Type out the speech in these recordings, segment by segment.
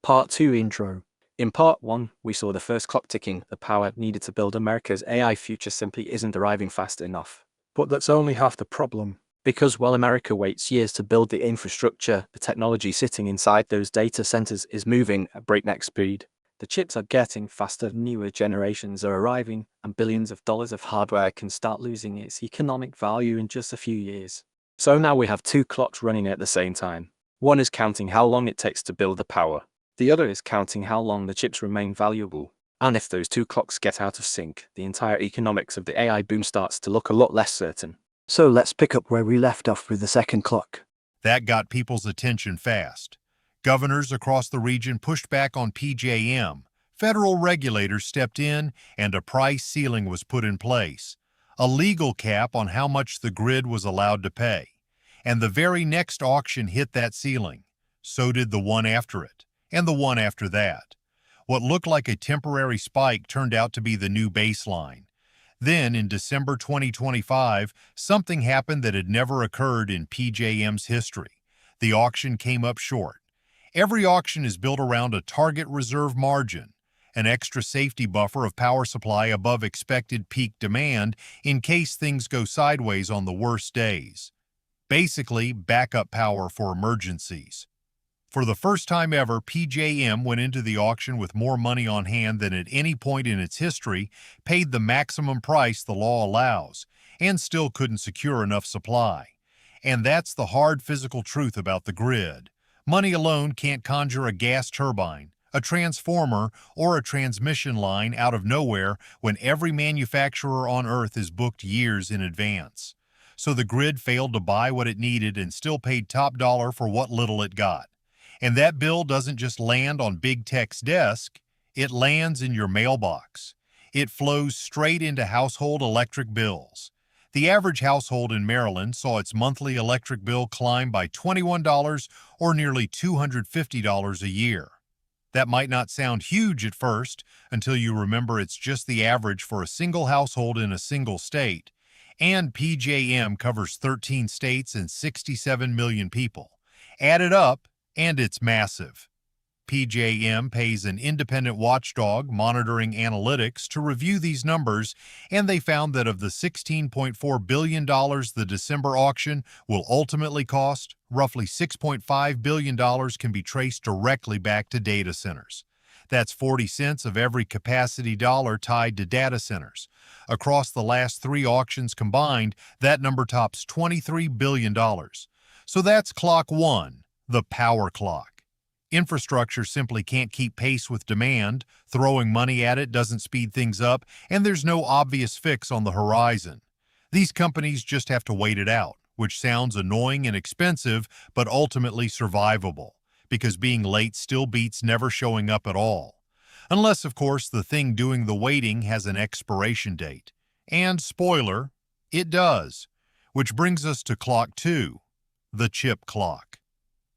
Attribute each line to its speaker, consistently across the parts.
Speaker 1: Part 2 Intro. In Part 1, we saw the first clock ticking. The power needed to build America's AI future simply isn't arriving fast enough.
Speaker 2: But that's only half the problem.
Speaker 1: Because while America waits years to build the infrastructure, the technology sitting inside those data centers is moving at breakneck speed. The chips are getting faster, newer generations are arriving, and billions of dollars of hardware can start losing its economic value in just a few years. So now we have two clocks running at the same time. One is counting how long it takes to build the power. The other is counting how long the chips remain valuable. And if those two clocks get out of sync, the entire economics of the AI boom starts to look a lot less certain.
Speaker 2: So let's pick up where we left off with the second clock.
Speaker 3: That got people's attention fast. Governors across the region pushed back on PJM, federal regulators stepped in, and a price ceiling was put in place, a legal cap on how much the grid was allowed to pay. And the very next auction hit that ceiling. So did the one after it, and the one after that. What looked like a temporary spike turned out to be the new baseline. Then, in December 2025, something happened that had never occurred in PJM's history. The auction came up short. Every auction is built around a target reserve margin, an extra safety buffer of power supply above expected peak demand in case things go sideways on the worst days. Basically, backup power for emergencies. For the first time ever, PJM went into the auction with more money on hand than at any point in its history, paid the maximum price the law allows, and still couldn't secure enough supply. And that's the hard physical truth about the grid. Money alone can't conjure a gas turbine, a transformer, or a transmission line out of nowhere when every manufacturer on Earth is booked years in advance. So the grid failed to buy what it needed and still paid top dollar for what little it got. And that bill doesn't just land on big tech's desk, it lands in your mailbox. It flows straight into household electric bills. The average household in Maryland saw its monthly electric bill climb by $21 or nearly $250 a year. That might not sound huge at first until you remember it's just the average for a single household in a single state, and PJM covers 13 states and 67 million people. Add it up, and it's massive. PJM pays an independent watchdog monitoring analytics to review these numbers, and they found that of the $16.4 billion the December auction will ultimately cost, roughly $6.5 billion can be traced directly back to data centers. That's 40 cents of every capacity dollar tied to data centers. Across the last three auctions combined, that number tops $23 billion. So that's clock one, the power clock. Infrastructure simply can't keep pace with demand, throwing money at it doesn't speed things up, and there's no obvious fix on the horizon. These companies just have to wait it out, which sounds annoying and expensive, but ultimately survivable, because being late still beats never showing up at all. Unless, of course, the thing doing the waiting has an expiration date. And spoiler, it does. Which brings us to clock two, the chip clock.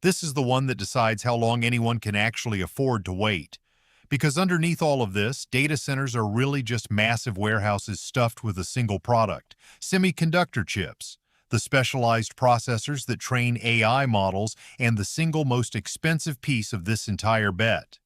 Speaker 3: This is the one that decides how long anyone can actually afford to wait. Because underneath all of this, data centers are really just massive warehouses stuffed with a single product, semiconductor chips, the specialized processors that train AI models, and the single most expensive piece of this entire bet.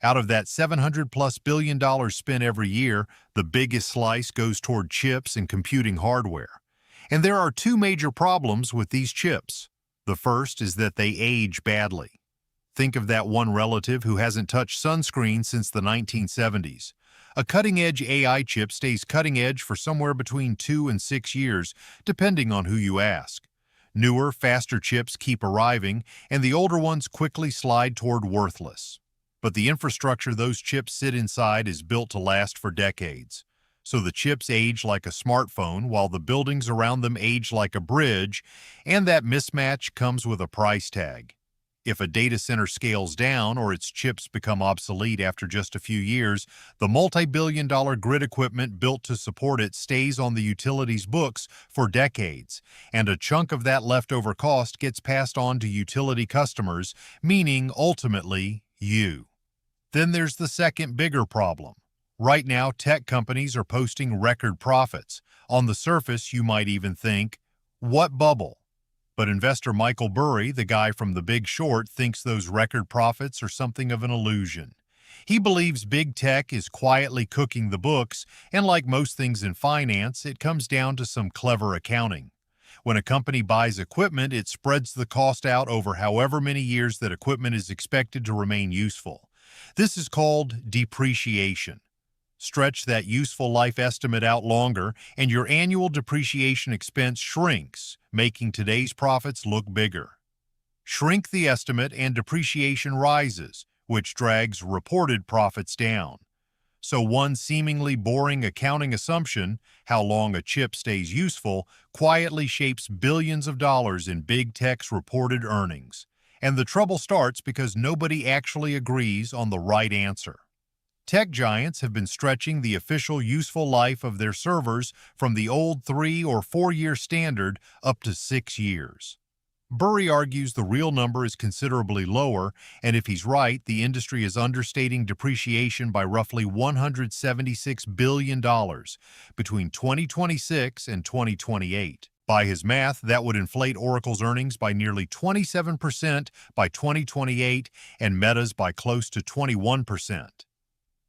Speaker 3: Out of that $700+ billion spent every year, the biggest slice goes toward chips and computing hardware. And there are two major problems with these chips. The first is that they age badly. Think of that one relative who hasn't touched sunscreen since the 1970s. A cutting-edge AI chip stays cutting-edge for somewhere between 2 and 6 years, depending on who you ask. Newer, faster chips keep arriving, and the older ones quickly slide toward worthless. But the infrastructure those chips sit inside is built to last for decades. So the chips age like a smartphone while the buildings around them age like a bridge, and that mismatch comes with a price tag. If a data center scales down or its chips become obsolete after just a few years, the multi-billion-dollar grid equipment built to support it stays on the utility's books for decades, and a chunk of that leftover cost gets passed on to utility customers, meaning ultimately you. Then there's the second bigger problem. Right now, tech companies are posting record profits. On the surface, you might even think, what bubble? But investor Michael Burry, the guy from The Big Short, thinks those record profits are something of an illusion. He believes big tech is quietly cooking the books, and like most things in finance, it comes down to some clever accounting. When a company buys equipment, it spreads the cost out over however many years that equipment is expected to remain useful. This is called depreciation. Stretch that useful life estimate out longer, and your annual depreciation expense shrinks, making today's profits look bigger. Shrink the estimate and depreciation rises, which drags reported profits down. So one seemingly boring accounting assumption, how long a chip stays useful, quietly shapes billions of dollars in big tech's reported earnings. And the trouble starts because nobody actually agrees on the right answer. Tech giants have been stretching the official useful life of their servers from the old 3 or 4 year standard up to 6 years. Burry argues the real number is considerably lower, and if he's right, the industry is understating depreciation by roughly $176 billion between 2026 and 2028. By his math, that would inflate Oracle's earnings by nearly 27% by 2028 and Meta's by close to 21%.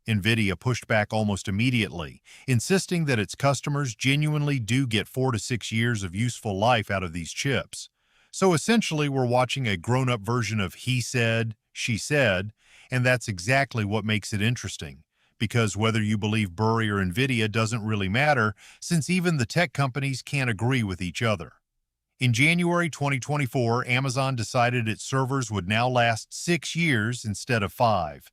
Speaker 3: NVIDIA pushed back almost immediately, insisting that its customers genuinely do get 4 to 6 years of useful life out of these chips. So essentially, we're watching a grown-up version of he said, she said, and that's exactly what makes it interesting. Because whether you believe Burry or NVIDIA doesn't really matter, since even the tech companies can't agree with each other. In January 2024, Amazon decided its servers would now last 6 years instead of 5.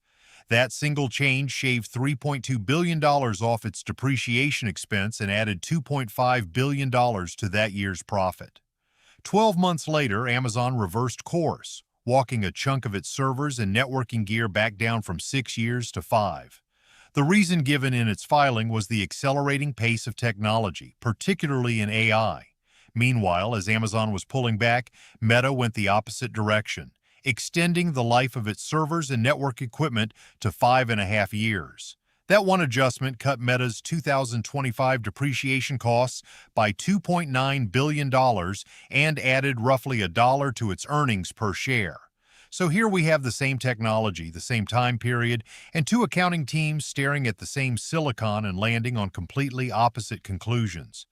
Speaker 3: That single change shaved $3.2 billion off its depreciation expense and added $2.5 billion to that year's profit. 12 months later, Amazon reversed course, walking a chunk of its servers and networking gear back down from 6 years to 5. The reason given in its filing was the accelerating pace of technology, particularly in AI. Meanwhile, as Amazon was pulling back, Meta went the opposite direction, extending the life of its servers and network equipment to 5.5 years. That one adjustment cut Meta's 2025 depreciation costs by $2.9 billion and added roughly $1 to its earnings per share. So here we have the same technology, the same time period, and two accounting teams staring at the same silicon and landing on completely opposite conclusions.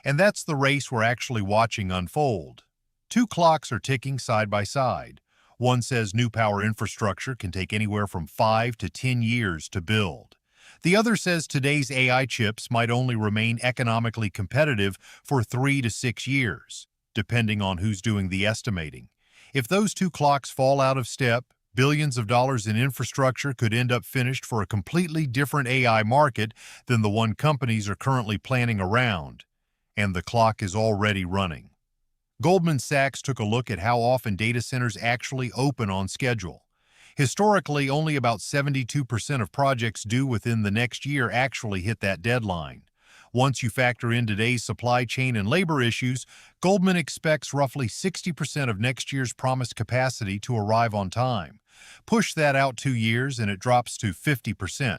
Speaker 3: And that's the race we're actually watching unfold. Two clocks are ticking side by side. One says new power infrastructure can take anywhere from 5 to 10 years to build. The other says today's AI chips might only remain economically competitive for 3 to 6 years, depending on who's doing the estimating. If those two clocks fall out of step, billions of dollars in infrastructure could end up finished for a completely different AI market than the one companies are currently planning around. And the clock is already running. Goldman Sachs took a look at how often data centers actually open on schedule. Historically, only about 72% of projects due within the next year actually hit that deadline. Once you factor in today's supply chain and labor issues, Goldman expects roughly 60% of next year's promised capacity to arrive on time. Push that out 2 years and it drops to 50%.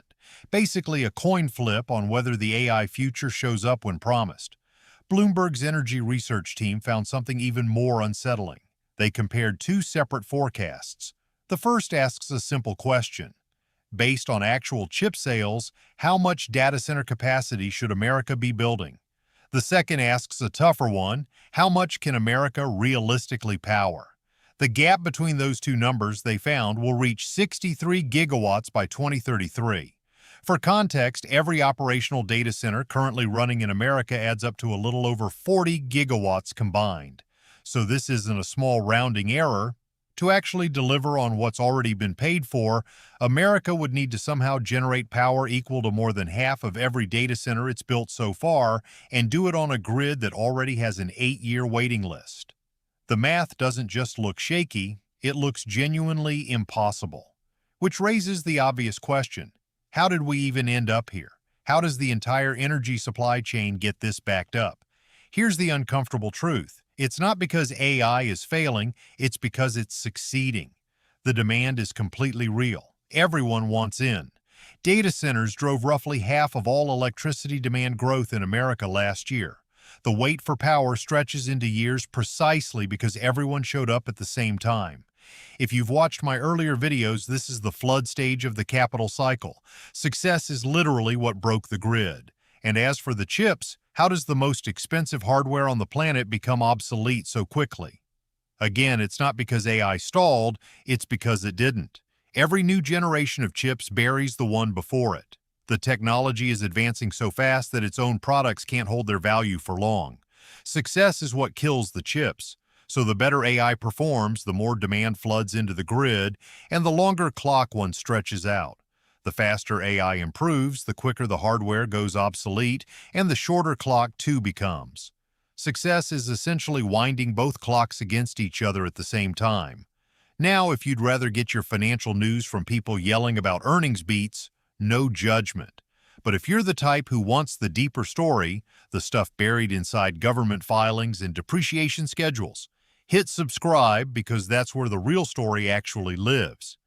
Speaker 3: Basically a coin flip on whether the AI future shows up when promised. Bloomberg's energy research team found something even more unsettling. They compared two separate forecasts. The first asks a simple question. Based on actual chip sales, how much data center capacity should America be building? The second asks a tougher one. How much can America realistically power? The gap between those two numbers, they found, will reach 63 gigawatts by 2033. For context, every operational data center currently running in America adds up to a little over 40 gigawatts combined. So this isn't a small rounding error. To actually deliver on what's already been paid for, America would need to somehow generate power equal to more than half of every data center it's built so far, and do it on a grid that already has an 8-year waiting list. The math doesn't just look shaky, it looks genuinely impossible. Which raises the obvious question, how did we even end up here? How does the entire energy supply chain get this backed up? Here's the uncomfortable truth. It's not because AI is failing, it's because it's succeeding. The demand is completely real. Everyone wants in. Data centers drove roughly half of all electricity demand growth in America last year. The wait for power stretches into years precisely because everyone showed up at the same time. If you've watched my earlier videos, this is the flood stage of the capital cycle. Success is literally what broke the grid. And as for the chips, how does the most expensive hardware on the planet become obsolete so quickly? Again, it's not because AI stalled, it's because it didn't. Every new generation of chips buries the one before it. The technology is advancing so fast that its own products can't hold their value for long. Success is what kills the chips. So the better AI performs, the more demand floods into the grid, and the longer clock one stretches out. The faster AI improves, the quicker the hardware goes obsolete, and the shorter clock too becomes. Success is essentially winding both clocks against each other at the same time. Now, if you'd rather get your financial news from people yelling about earnings beats, no judgment. But if you're the type who wants the deeper story, the stuff buried inside government filings and depreciation schedules, hit subscribe because that's where the real story actually lives.